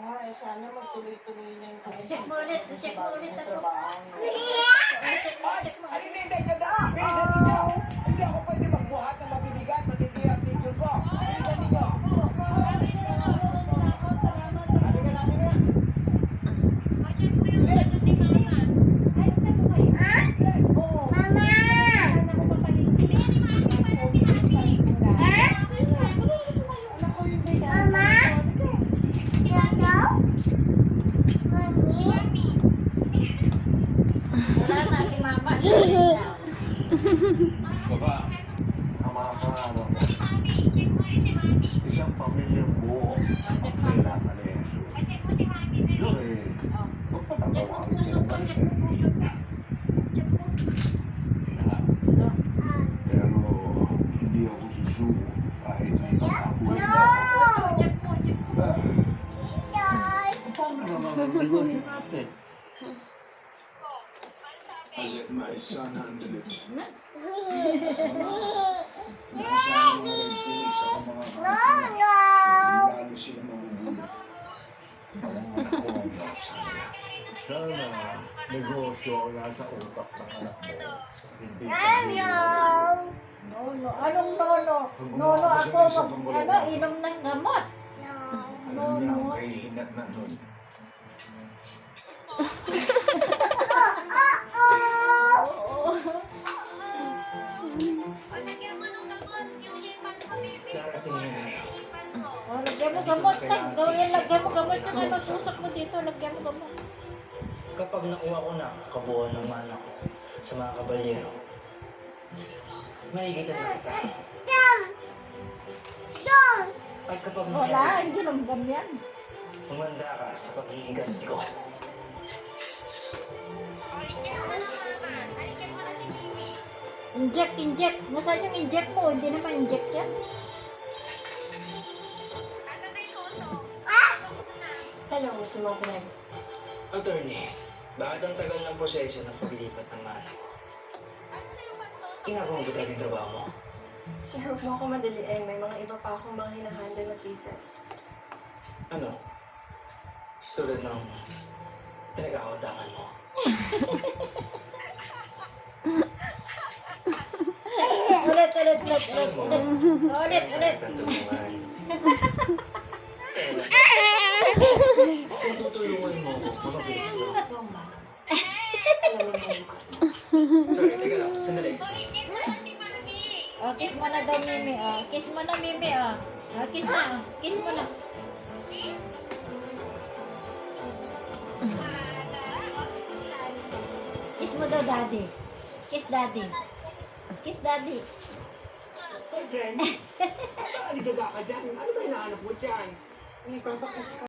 nga eh, sana magtuloy-tuloy na yung Check mo ulit ako. trabaho. Check mo. Ay, hindi, bilisan ninyo. Hindi ako pwede magbuhat ng mabibigat, matitira ang picture ko. Bilisan ninyo. Baba, ang mga pangalan mo, isang pamilyang buo ang kailangan ni Jesus. Yun eh, magpatatawarin Check mo puso ko. Pero hindi ako susuko kahit may makakuha na Check mo. Paano naman ang negosyo natin? I let my son handle it. Sana negosyo ang nasa utak ng anak mo. Hindi Nono. Anong nono? Nono ako inom ng gamot. Alam niya ang kahihinat na nun. Lagyan mo gamot. Lagyan mo gamot yung ano, tusok mo dito. Lagyan mo gamot. Kapag nakuha ko na kabuuan ng mana ko sa mga kabalyero, makikita na kita. At kapag Wala, hindi langgam yan. umanda ka sa paghihiganti ko. Inject. Nasaan yung inject mo? Hindi naman inject yan. Hello, si Ma'am Craig. Attorney, bakit ang tagal ng proseso ng paglilipat ng mana ko? Ginagawa mo ba talaga yung trabaho mo? Sir, huwag mo ako madaliin. May mga iba pa akong mga hinahandle na cases. Ano? Tulad ng pinag-aawatangan mo. Ulit. Tatulungan. Kung tutulungan mo ako, mapabilis mo. Ma'am, alam mo yung lugar mo. Sorry, teka lang. Sandali. Oh, kiss mo na daw, Mimi. Oh, kiss mo na, Mimi. Oh, kiss na. Kiss mo na. Kiss mo daw, Daddy. Kiss Daddy. Kiss Daddy. Hey, friend. Aligaga ka dyan. Ano ba hinahanap mo dyan? May purpose